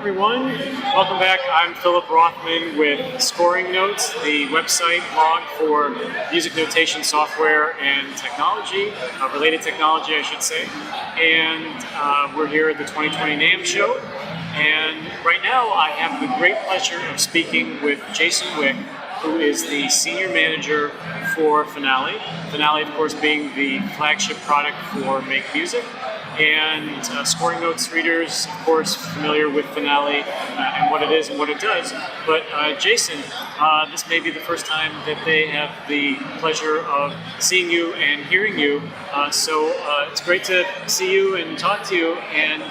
everyone. Welcome back. I'm Philip Rothman with Scoring Notes, the website blog for music notation software and technology, related technology, I should say. And we're here at the 2020 NAMM Show. And right now I have the great pleasure of speaking with Jason Wick, who is the Senior Manager for Finale. Finale, of course, being the flagship product for MakeMusic. And Scoring Notes readers, of course, familiar with Finale and what it is and what it does. But Jason, this may be the first time that they have the pleasure of seeing you and hearing you. So it's great to see you and talk to you. And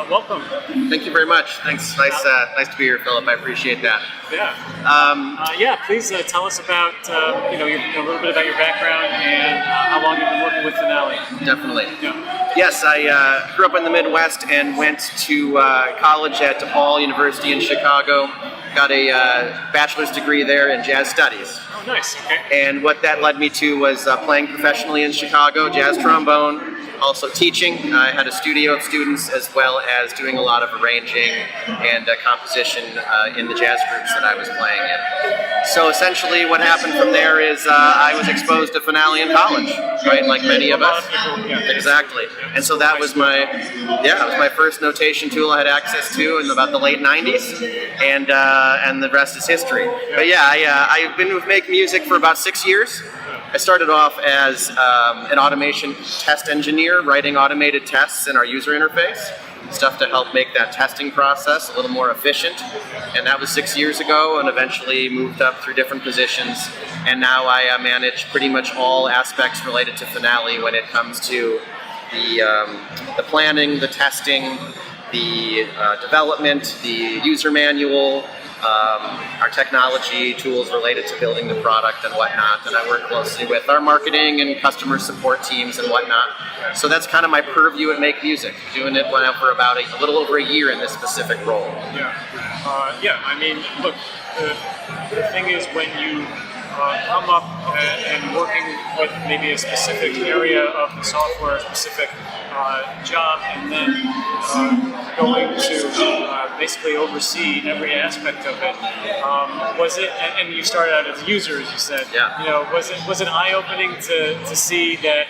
welcome. Thank you very much. Thanks. Nice to be here, Philip. I appreciate that. Yeah. Please tell us about a little bit about your background and how long you've been working with Finale. Definitely. Yeah. Yes, I grew up in the Midwest and went to college at DePaul University in Chicago. Got a bachelor's degree there in jazz studies. Oh, nice. Okay. And what that led me to was playing professionally in Chicago, jazz trombone. Also teaching. I had a studio of students as well as doing a lot of arranging and composition in the jazz groups that I was playing in. So essentially what happened from there is I was exposed to Finale in college, right, like many of us. Exactly. And so that was my first notation tool I had access to in about the late 90s, and the rest is history. But yeah, I've been with MakeMusic for about 6 years. I started off as an automation test engineer, writing automated tests in our user interface, stuff to help make that testing process a little more efficient. And that was 6 years ago, and eventually moved up through different positions. And now I manage pretty much all aspects related to Finale when it comes to the planning, the testing, the development, the user manual, our technology tools related to building the product and whatnot, and I work closely with our marketing and customer support teams and whatnot. So that's kind of my purview at MakeMusic, doing it now for about a little over a year in this specific role. Yeah. I mean, look, the thing is when you come up and working with maybe a specific area of the software, a specific job, and then going to basically oversee every aspect of it. Was it? And you started out as a user, as you said. Yeah. Was it eye-opening to see that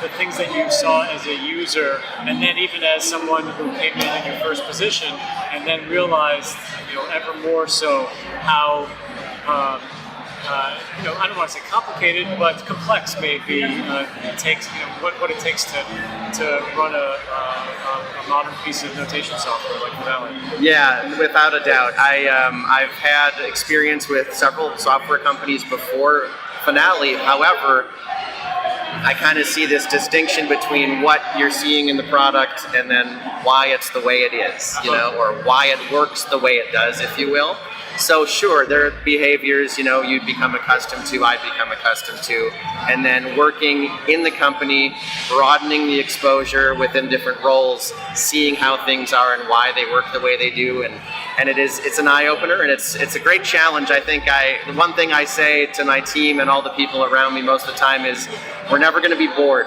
the things that you saw as a user, and then even as someone who came in your first position, and then realized, ever more so how. I don't want to say complicated, but complex maybe. It takes, what it takes to run a modern piece of notation software like Finale. Yeah, without a doubt. I've had experience with several software companies before Finale. However, I kind of see this distinction between what you're seeing in the product and then why it's the way it is, or why it works the way it does, if you will. So sure, there are behaviors, you'd become accustomed to, I'd become accustomed to, and then working in the company, broadening the exposure within different roles, seeing how things are and why they work the way they do, and it's an eye-opener, and it's a great challenge. I think the one thing I say to my team and all the people around me most of the time is, we're never going to be bored.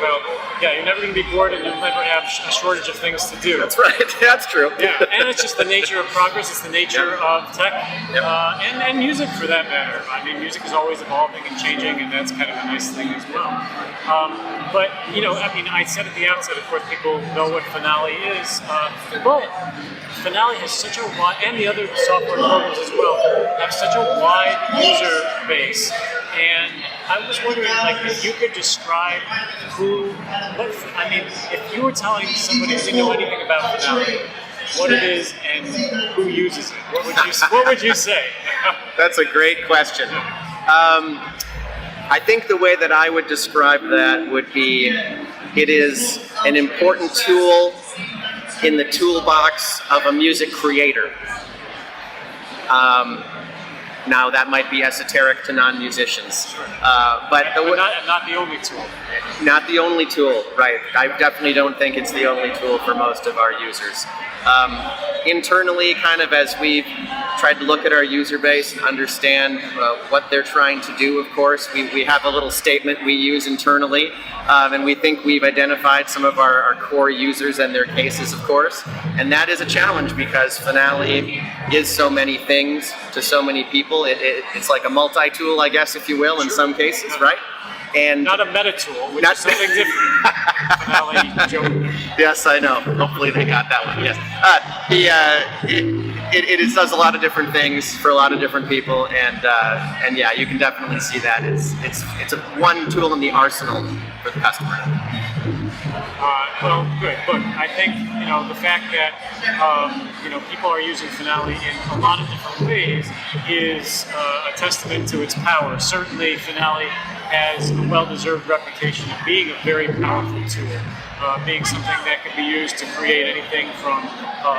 Well, yeah, you're never going to be bored, and you'll never have a shortage of things to do. That's right. That's true. Yeah, and it's just the nature of progress. It's the nature of tech, and music for that matter. I mean, music is always evolving and changing, and that's kind of a nice thing as well. But I said at the outset, of course, people know what Finale is. But Finale has such a wide, and the other software programs as well, have such a wide user base. And I was wondering, if you could describe if you were telling somebody who didn't know anything about Finale what it is and who uses it, what would you say? That's a great question. I think the way that I would describe that would be, it is an important tool in the toolbox of a music creator. Now that might be esoteric to non-musicians, but not the only tool. Not the only tool, right. I definitely don't think it's the only tool for most of our users. Internally, kind of as we've tried to look at our user base and understand what they're trying to do, of course, we have a little statement we use internally, and we think we've identified some of our core users and their cases, of course, and that is a challenge because Finale is so many things to so many people. It's like a multi-tool, I guess, if you will, in some cases, right? And not a meta tool, which is something different. Finale joke. Yes, I know. Hopefully they got that one. Yes, it does a lot of different things for a lot of different people, and yeah, you can definitely see that it's a one tool in the arsenal for the customer. Well, good. Look, I think the fact that people are using Finale in a lot of different ways is a testament to its power. Certainly, Finale has a well-deserved reputation of being a very powerful tool, being something that can be used to create anything from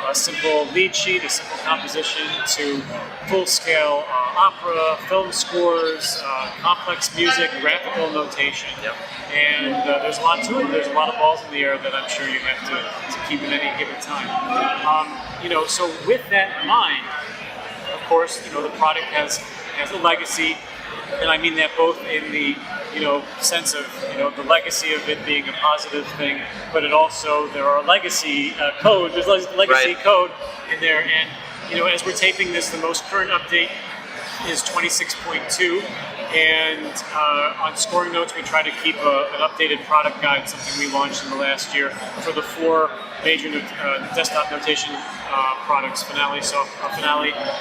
a simple lead sheet, a simple composition, to full-scale opera, film scores, complex music, graphical notation. Yep. And there's a lot to it. There's a lot of balls in the air that I'm sure you have to keep at any given time. So with that in mind, of course, the product has a legacy. And I mean that both in the sense of the legacy of it being a positive thing, but there are legacy code. There's legacy code in there, and as we're taping this, the most current update is 26.2. And on Scoring Notes, we try to keep an updated product guide, something we launched in the last year for the 4 major desktop notation products: Finale,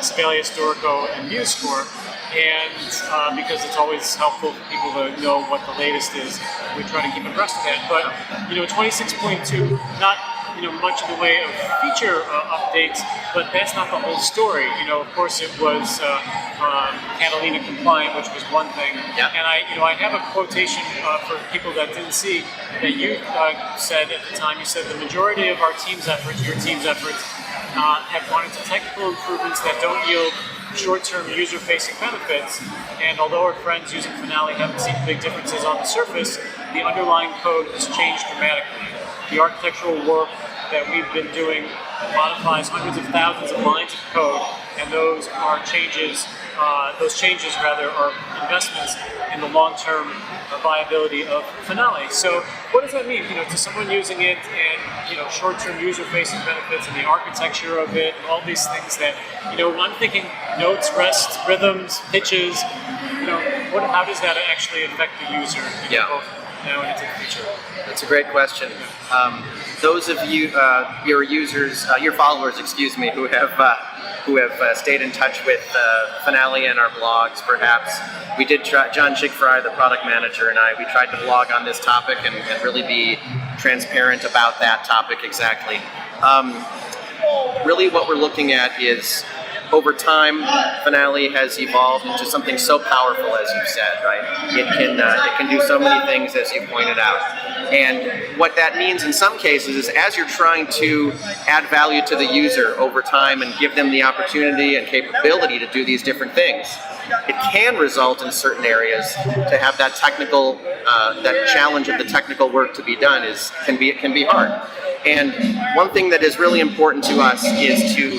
Sibelius, Dorico, and MuseScore. And because it's always helpful for people to know what the latest is, we try to keep abreast of that. But 26.2, not much in the way of feature updates, but that's not the whole story. Of course, it was Catalina compliant, which was one thing. Yeah. And I have a quotation for people that didn't see that you said at the time. You said the majority of our team's efforts, your team's efforts, have gone into technical improvements that don't yield short-term user-facing benefits, and although our friends using Finale haven't seen big differences on the surface, the underlying code has changed dramatically. The architectural work that we've been doing modifies hundreds of thousands of lines of code, and those changes are investments in the long-term viability of Finale. So what does that mean, to someone using it, and short-term user-facing benefits and the architecture of it, and all these things that, when I'm thinking notes, rests, rhythms, pitches, how does that actually affect the user? Both now and into the future? That's a great question. Those of you, your users, your followers, who have stayed in touch with Finale and our blogs, perhaps. We did try, John Chick-Fry, the product manager, and we tried to blog on this topic and really be transparent about that topic exactly. Really what we're looking at is, over time, Finale has evolved into something so powerful, as you've said, right? It can do so many things, as you pointed out. And what that means in some cases is, as you're trying to add value to the user over time and give them the opportunity and capability to do these different things, it can result in certain areas to have that technical, that challenge of the technical work to be done can be hard. And one thing that is really important to us is to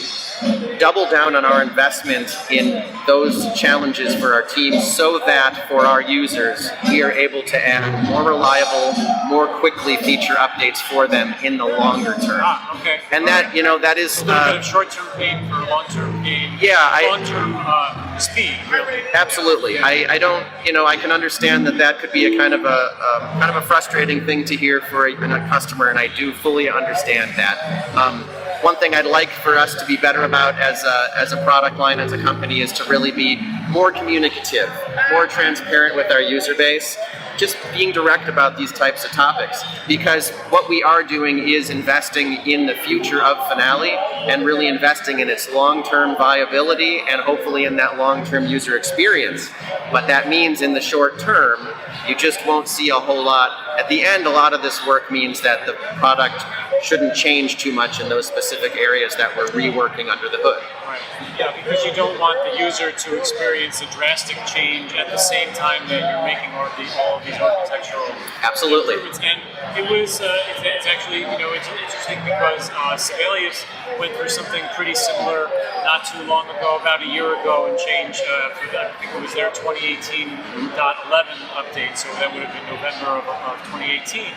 double down on our investment in those challenges for our teams, so that for our users, we are able to add more reliable, more quickly feature updates for them in the longer term. Okay. And that, that is... a little bit of short-term gain for long-term gain. Yeah. Long-term speed, really. Absolutely. I don't, I can understand that could be a kind of a frustrating thing to hear for a customer, and I do fully understand that. One thing I'd like for us to be better about as a product line, as a company, is to really be more communicative, more transparent with our user base, just being direct about these types of topics. Because what we are doing is investing in the future of Finale, and really investing in its long-term viability and hopefully in that long-term user experience. But that means in the short term, you just won't see a whole lot. At the end, a lot of this work means that the product shouldn't change too much in those specific areas that we're reworking under the hood. Right. Yeah, because you don't want the user to experience a drastic change at the same time that you're making all of these architectural Absolutely. improvements. And it was, it's actually, it's interesting because Sibelius went through something pretty similar not too long ago, about a year ago, and changed, for I think it was their 2018.11 update, so that would have been November of 2018.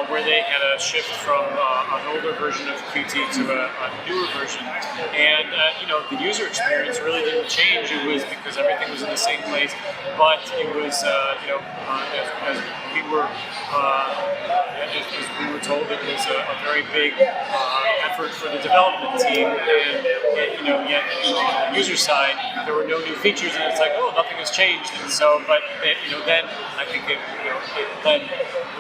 Where they had a shift from an older version of Qt to a newer version, and the user experience really didn't change. It was because everything was in the same place, but it was as we were told, it was a very big effort for the development team, and yet on the user side there were no new features, and it's like, oh, nothing has changed, and so then I think it led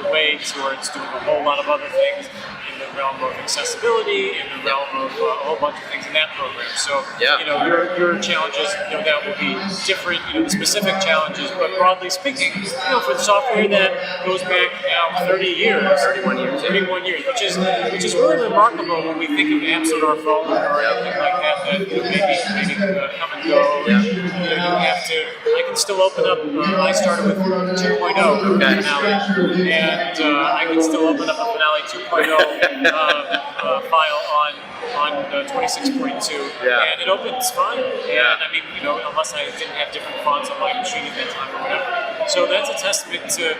the way towards doing a whole lot of other things in the realm of accessibility, in the realm of a whole bunch of things in that program. So, your challenges, no doubt, will be different, the specific challenges, but broadly speaking, for the software that goes back now 30 years, 31 years, which is really remarkable when we think of apps on our phone or anything like that maybe come and go. You have to, I can still open up, I started with 2.0 Finale, and I can still open up a Finale 2.0 file on 26.2, and it opens fine. And I mean, unless I didn't have different fonts on my machine at that time or whatever. So that's a testament to,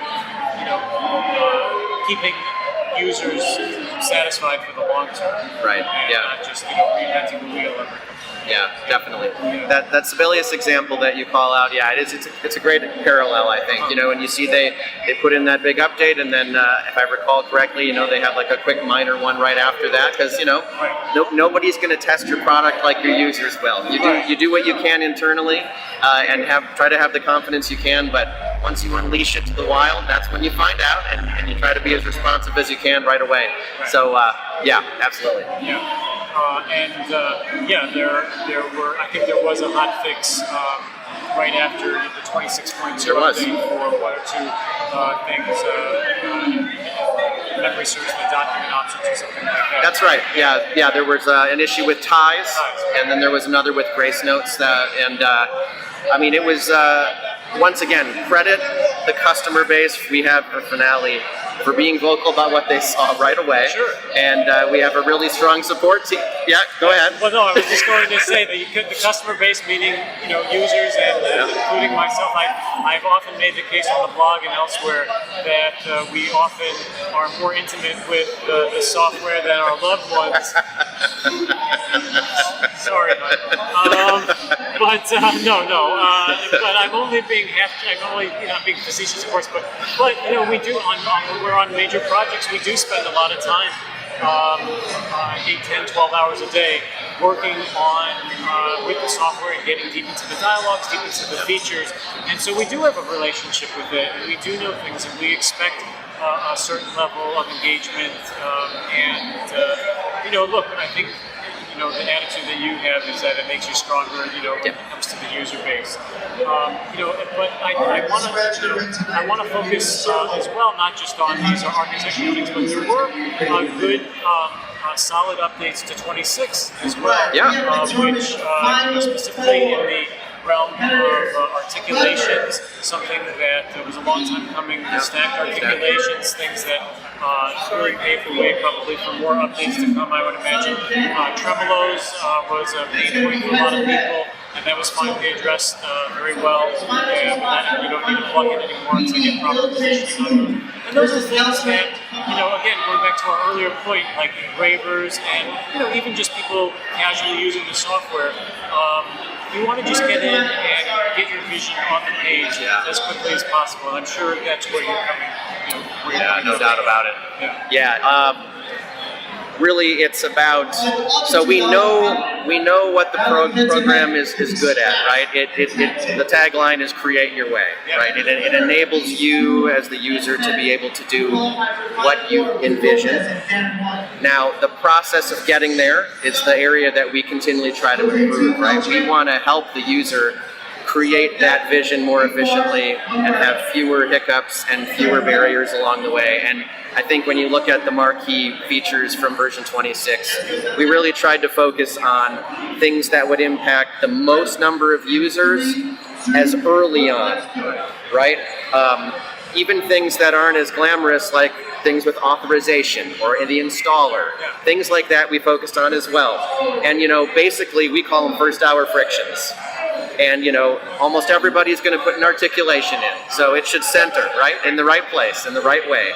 keeping users satisfied for the long term, right? And not just reinventing the wheel every. Yeah, definitely. That Sibelius example that you call out, it's a great parallel, I think. And you see they put in that big update, and then if I recall correctly, they have like a quick minor one right after that, because nobody's going to test your product like your users will. You do what you can internally, and try to have the confidence you can, but once you unleash it to the wild, that's when you find out, and you try to be as responsive as you can right away. So absolutely. Yeah. There were. I think there was a hot fix right after the 26.2 update for one or two things. Memory serves the document options or something like that. That's right. Yeah. There was an issue with ties, and then there was another with grace notes. I mean, it was once again, credit the customer base we have for Finale for being vocal about what they saw right away. Sure. And we have a really strong support team. Yeah, go ahead. Well, no, I was just going to say that the customer base, meaning users and including myself, I've often made the case on the blog and elsewhere that we often are more intimate with the software than our loved ones. Sorry, but but I'm only being being facetious, of course. But we do when we're on major projects, we do spend a lot of time, 8, 10, 12 hours a day, working on with the software and getting deep into the dialogues, deep into the features, and so we do have a relationship with it, and we do know things, and we expect a certain level of engagement. Look, I think. The attitude that you have is that it makes you stronger, when it comes to the user base. But I want to focus as well, not just on these architectural things, but there were good, solid updates to 26 as well. Which specifically in the realm of articulations, something that was a long time coming, stacked articulations, things that really paved the way probably for more updates to come, I would imagine. Tremolos was a pain point for a lot of people, and that was finally addressed very well. And you don't need to plug in anymore to get proper positioning on those. And those are things that, again, going back to our earlier point, like engravers and, even just people casually using the software, you want to just get in and get your vision on the page as quickly as possible. And I'm sure that's where you're coming. No doubt about it. really it's about, so we know what the program is good at, right? The tagline is create your way, right? It enables you as the user to be able to do what you envision. Now, the process of getting there is the area that we continually try to improve, right? We want to help the user create that vision more efficiently and have fewer hiccups and fewer barriers along the way. And I think when you look at the marquee features from version 26, we really tried to focus on things that would impact the most number of users as early on, right? Even things that aren't as glamorous, like things with authorization or the installer, things like that we focused on as well. And basically we call them first hour frictions. And almost everybody's going to put an articulation in, so it should center right in the right place, in the right way.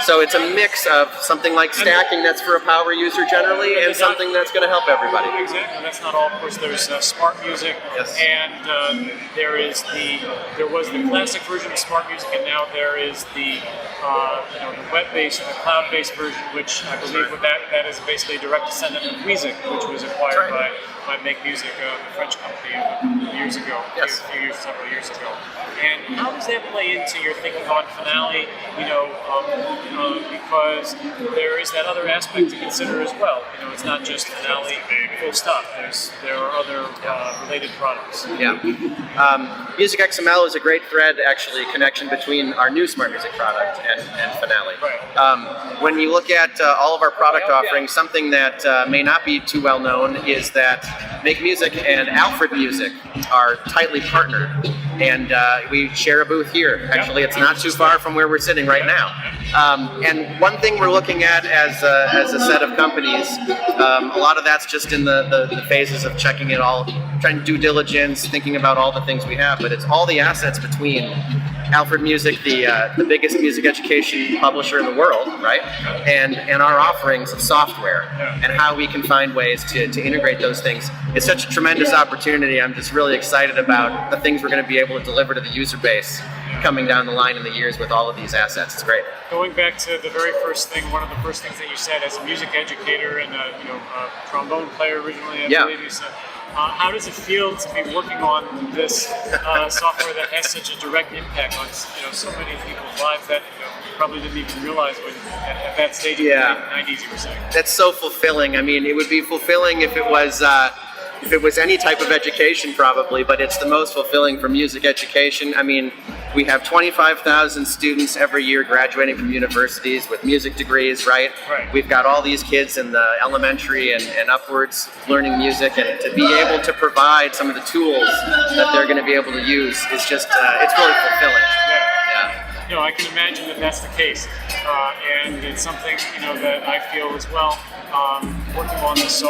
So it's a mix of something like stacking that's for a power user generally, and something that's going to help everybody. Exactly. That's not all. Of course, there's Smart Music, and there was the classic version of Smart Music, and now there is the web-based, the cloud-based version, which I believe that is basically a direct descendant of Music, which was acquired by MakeMusic, the French company, years ago, several years ago. And how does that play into your thinking on Finale? Because there is that other aspect to consider as well. It's not just Finale full stop. There are other related products. Yeah. Music XML is a great thread, actually, connection between our new Smart Music product and Finale. Right. When you look at all of our product offerings, something that may not be too well known is that MakeMusic and Alfred Music are tightly partnered, and we share a booth here. Actually, it's not too far from where we're sitting right now. And one thing we're looking at as a set of companies, a lot of that's just in the phases of checking it all, trying to do diligence, thinking about all the things we have, but it's all the assets between Alfred Music, the biggest music education publisher in the world, right? And our offerings of software and how we can find ways to integrate those things. It's such a tremendous opportunity. I'm just really excited about the things we're going to be able to deliver to the user base coming down the line in the years with all of these assets. It's great. Going back to the very first thing, one of the first things that you said as a music educator and a trombone player originally, I believe you said. How does it feel to be working on this software that has such a direct impact on so many people's lives that probably didn't even realize when at that stage in the 90s you were saying? That's so fulfilling. I mean, it would be fulfilling if it was any type of education probably, but it's the most fulfilling for music education. I mean, we have 25,000 students every year graduating from universities with music degrees, right? We've got all these kids in the elementary and upwards learning music, and to be able to provide some of the tools that they're going to be able to use is just, it's really fulfilling. I can imagine that that's the case, and it's something that I feel as well. Working on this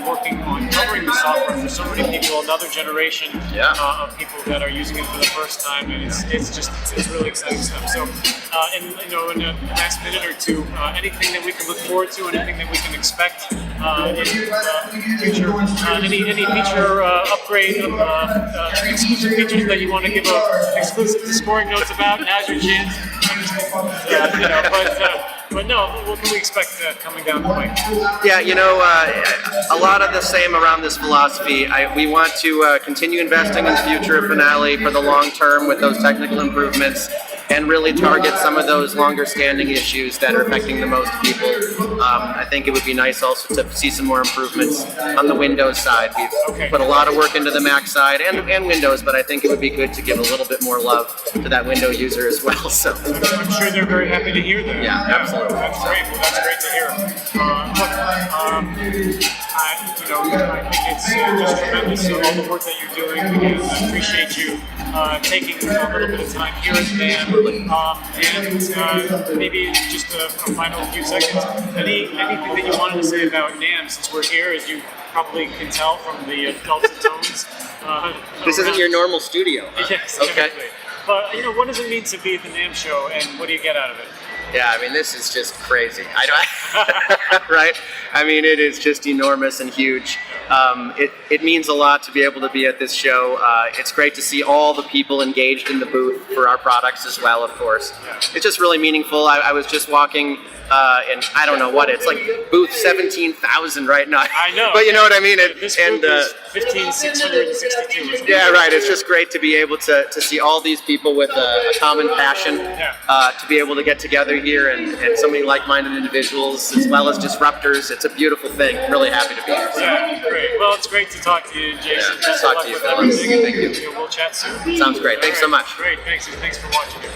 working on covering the software for so many people, another generation of people that are using it for the first time, and it's really exciting stuff. So, in the last minute or two, anything that we can look forward to, anything that we can expect in future, any feature upgrade of exclusive features that you want to give exclusive to Scoring Notes about? Now's your chance. But no, what can we expect coming down the way? Yeah, a lot of the same around this philosophy. We want to continue investing in the future of Finale for the long term with those technical improvements, and really target some of those longer standing issues that are affecting the most people. I think it would be nice also to see some more improvements on the Windows side. We've put a lot of work into the Mac side and Windows, but I think it would be good to give a little bit more love to that Window user as well. So I'm sure they're very happy to hear that. Yeah, absolutely. That's great. Well, that's great to hear. I think it's just tremendous. So all the work that you're doing, I appreciate you taking a little bit of time here at NAMM. And maybe just a final few seconds. Anything that you wanted to say about NAMM, since we're here, as you probably can tell from the dulcet tones. This isn't your normal studio. Yes, okay. Exactly. But what does it mean to be at the NAMM Show, and what do you get out of it? Yeah, I mean, this is just crazy. Right? I mean, it is just enormous and huge. It means a lot to be able to be at this show. It's great to see all the people engaged in the booth for our products as well, of course. Yeah. It's just really meaningful. I was just walking, and I don't know what, it's like booth 17,000 right now. I know. But you know what I mean? This booth is 15,662. Yeah, right. It's just great to be able to see all these people with a common passion, to be able to get together here and so many like-minded individuals as well as disruptors. It's a beautiful thing. really happy to be here. So. Yeah, great. Well, it's great to talk to you, Jason. Yeah, talk to you, fellas. Thank you. We'll chat soon. Sounds great. Thanks so much. Great. Thanks for watching.